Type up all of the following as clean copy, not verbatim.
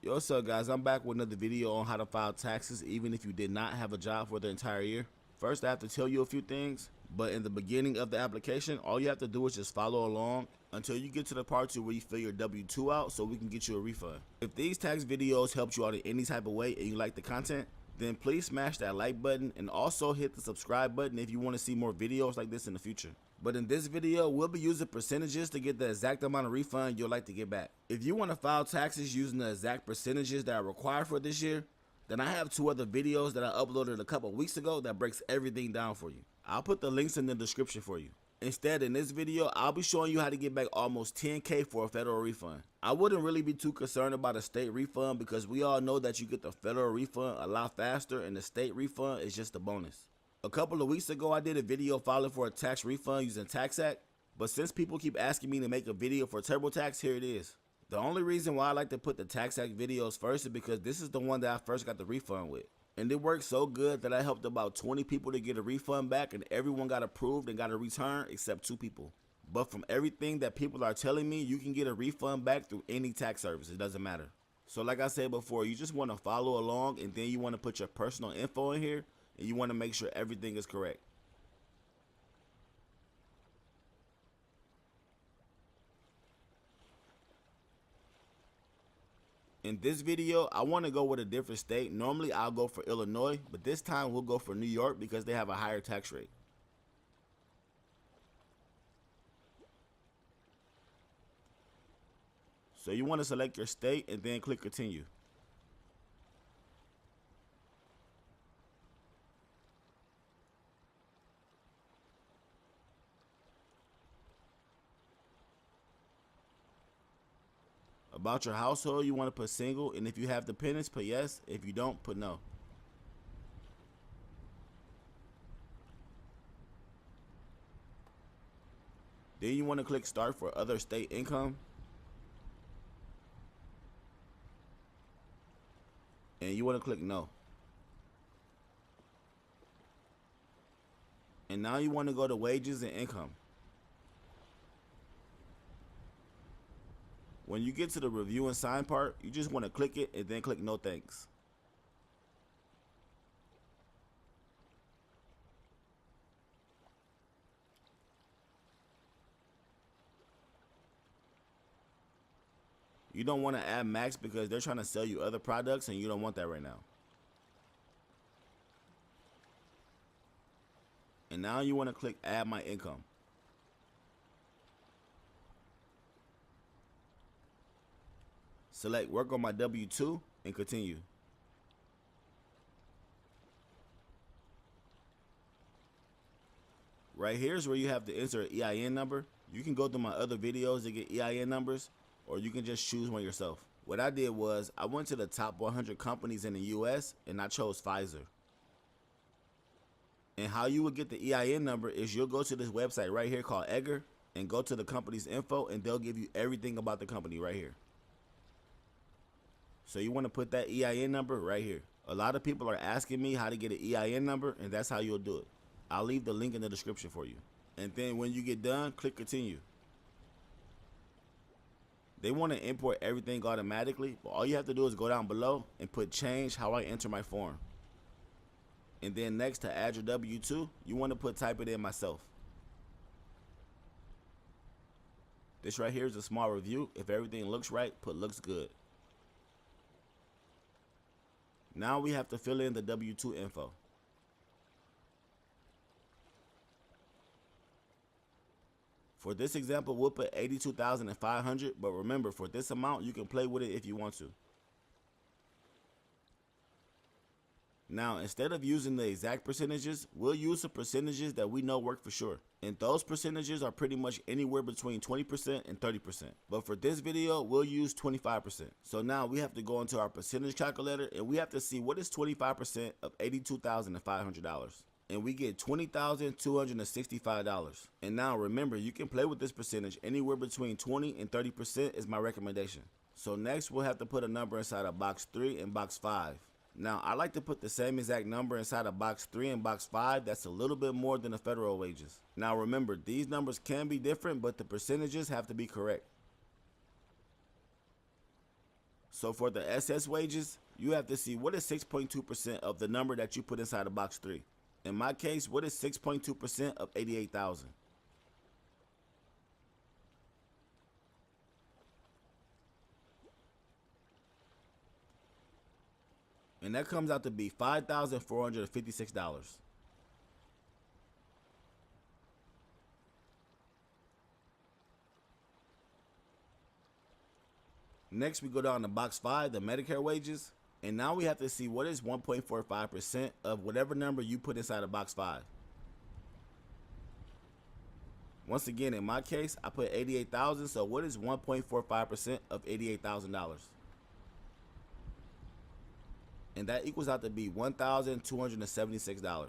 Yo, what's up guys, I'm back with another video on how to file taxes even if you did not have a job for the entire year. First, I have to tell you a few things, but in the beginning of the application, all you have to do is just follow along until you get to the part where you fill your W-2 out so we can get you a refund. If these tax videos helped you out in any type of way and you like the content, then please smash that like button and also hit the subscribe button if you want to see more videos like this in the future. But in this video, we'll be using percentages to get the exact amount of refund you'll like to get back. If you want to file taxes using the exact percentages that are required for this year, then I have two other videos that I uploaded a couple weeks ago that breaks everything down for you. I'll put the links in the description for you. Instead, in this video, I'll be showing you how to get back almost $10K for a federal refund. I wouldn't really be too concerned about a state refund because we all know that you get the federal refund a lot faster and the state refund is just a bonus. A couple of weeks ago, I did a video filing for a tax refund using TaxAct, but since people keep asking me to make a video for TurboTax, here it is. The only reason why I like to put the TaxAct videos first is because this is the one that I first got the refund with. And it worked so good that I helped about 20 people to get a refund back and everyone got approved and got a return except 2 people. But from everything that people are telling me, you can get a refund back through any tax service. It doesn't matter. So like I said before, you just want to follow along and then you want to put your personal info in here and you want to make sure everything is correct. In this video, I want to go with a different state. Normally, I'll go for Illinois, but this time we'll go for New York because they have a higher tax rate. So you want to select your state and then click continue. About your household, you want to put single, and if you have dependents, put yes. If you don't, put no. Then you want to click start for other state income. And you want to click no. And now you want to go to wages and income. When you get to the review and sign part, you just want to click it and then click no thanks. You don't want to add max because they're trying to sell you other products and you don't want that right now. And now you want to click add my income. Select work on my W-2 and continue. Right here is where you have to enter an EIN number. You can go through my other videos to get EIN numbers, or you can just choose one yourself. What I did was I went to the top 100 companies in the US and I chose Pfizer. And how you would get the EIN number is you'll go to this website right here called Edgar and go to the company's info and they'll give you everything about the company right here. So you want to put that EIN number right here. A lot of people are asking me how to get an EIN number, and that's how you'll do it. I'll leave the link in the description for you. And then when you get done, click continue. They want to import everything automatically, but all you have to do is go down below and put change how I enter my form. And then next to add your W-2, you want to type it in myself. This right here is a small review. If everything looks right, put looks good. Now we have to fill in the W-2 info. For this example, we'll put $82,500, but remember, for this amount, you can play with it if you want to. Now, instead of using the exact percentages, we'll use the percentages that we know work for sure. And those percentages are pretty much anywhere between 20% and 30%. But for this video, we'll use 25%. So now we have to go into our percentage calculator and we have to see what is 25% of $82,500. And we get $20,265. And now remember, you can play with this percentage anywhere between 20 and 30% is my recommendation. So next we'll have to put a number inside of box 3 and box 5. Now, I like to put the same exact number inside of box 3 and box 5. That's a little bit more than the federal wages. Now, remember, these numbers can be different, but the percentages have to be correct. So for the SS wages, you have to see what is 6.2% of the number that you put inside of box 3. In my case, what is 6.2% of 88,000? And that comes out to be $5,456. Next, we go down to box 5, the Medicare wages. And now we have to see what is 1.45% of whatever number you put inside of box 5. Once again, in my case, I put 88,000, so what is 1.45% of $88,000? And that equals out to be $1,276.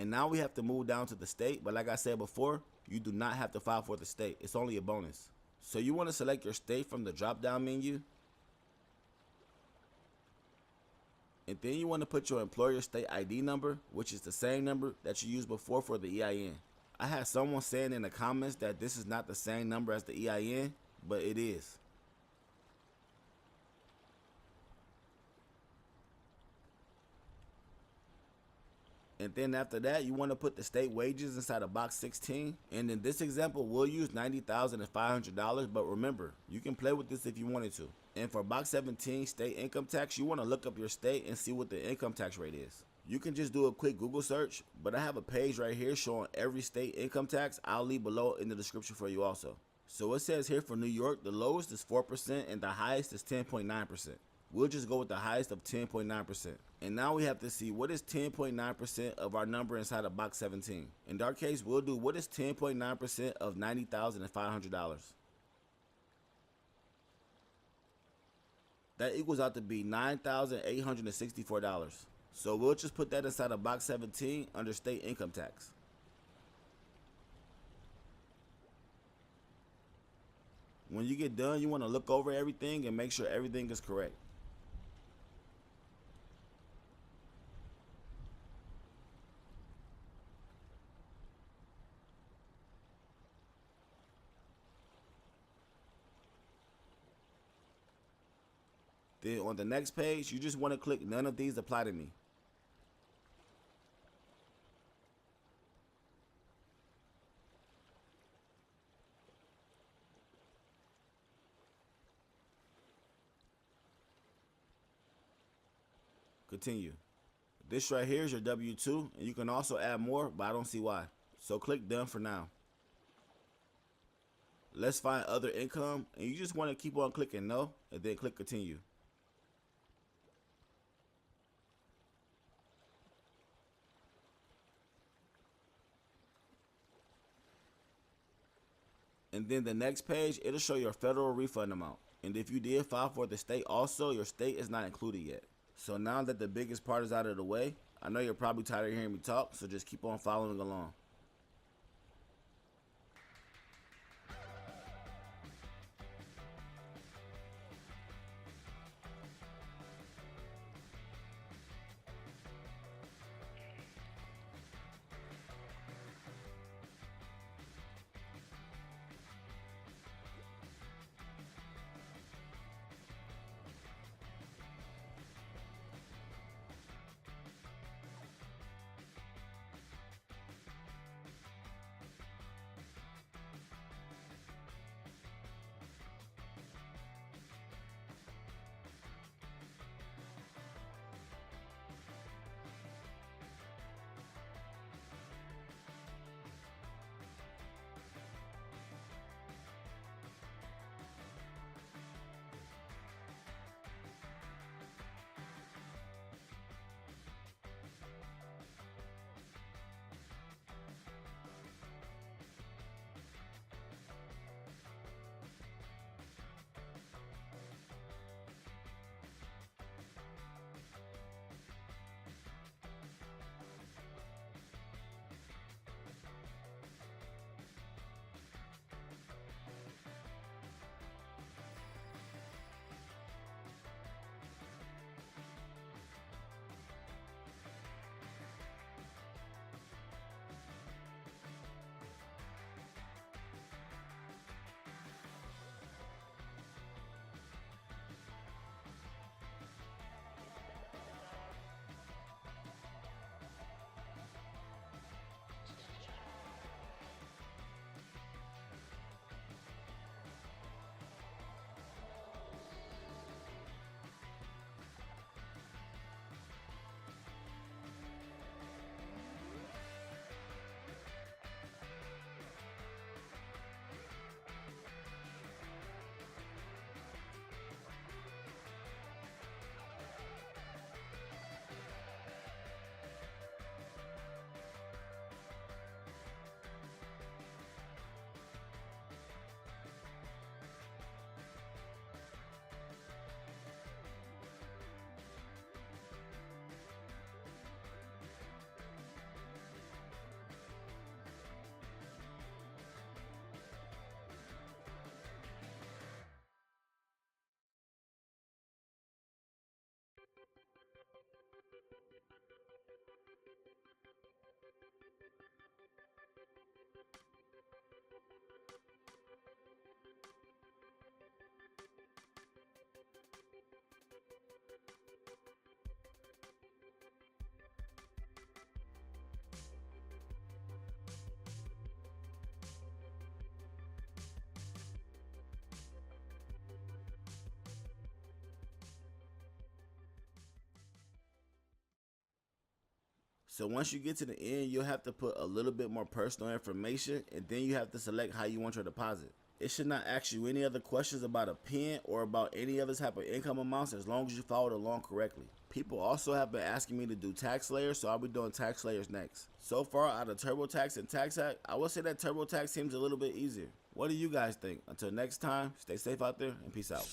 And now we have to move down to the state, but like I said before, you do not have to file for the state. It's only a bonus. So you want to select your state from the drop down menu. And then you want to put your employer state ID number, which is the same number that you used before for the EIN. I had someone saying in the comments that this is not the same number as the EIN, but it is. And then after that, you want to put the state wages inside of box 16. And in this example, we'll use $90,500, but remember, you can play with this if you wanted to. And for box 17, state income tax, you want to look up your state and see what the income tax rate is. You can just do a quick Google search, but I have a page right here showing every state income tax. I'll leave below in the description for you also. So it says here for New York, the lowest is 4% and the highest is 10.9%. We'll just go with the highest of 10.9%. And now we have to see what is 10.9% of our number inside of box 17. In our case, we'll do what is 10.9% of $90,500. That equals out to be $9,864. So we'll just put that inside of box 17 under state income tax. When you get done, you want to look over everything and make sure everything is correct. Then on the next page, you just want to click none of these apply to me. Continue. This right here is your W-2, and you can also add more, but I don't see why. So click done for now. Let's find other income, and you just want to keep on clicking no, and then click continue. And then the next page, it'll show your federal refund amount. And if you did file for the state also, your state is not included yet. So now that the biggest part is out of the way, I know you're probably tired of hearing me talk, so just keep on following along. So once you get to the end, you'll have to put a little bit more personal information, and then you have to select how you want your deposit. It should not ask you any other questions about a PIN or about any other type of income amounts as long as you followed along correctly. People also have been asking me to do tax layers, so I'll be doing tax layers next. So far out of TurboTax and TaxHack, I would say that TurboTax seems a little bit easier. What do you guys think? Until next time, stay safe out there and peace out.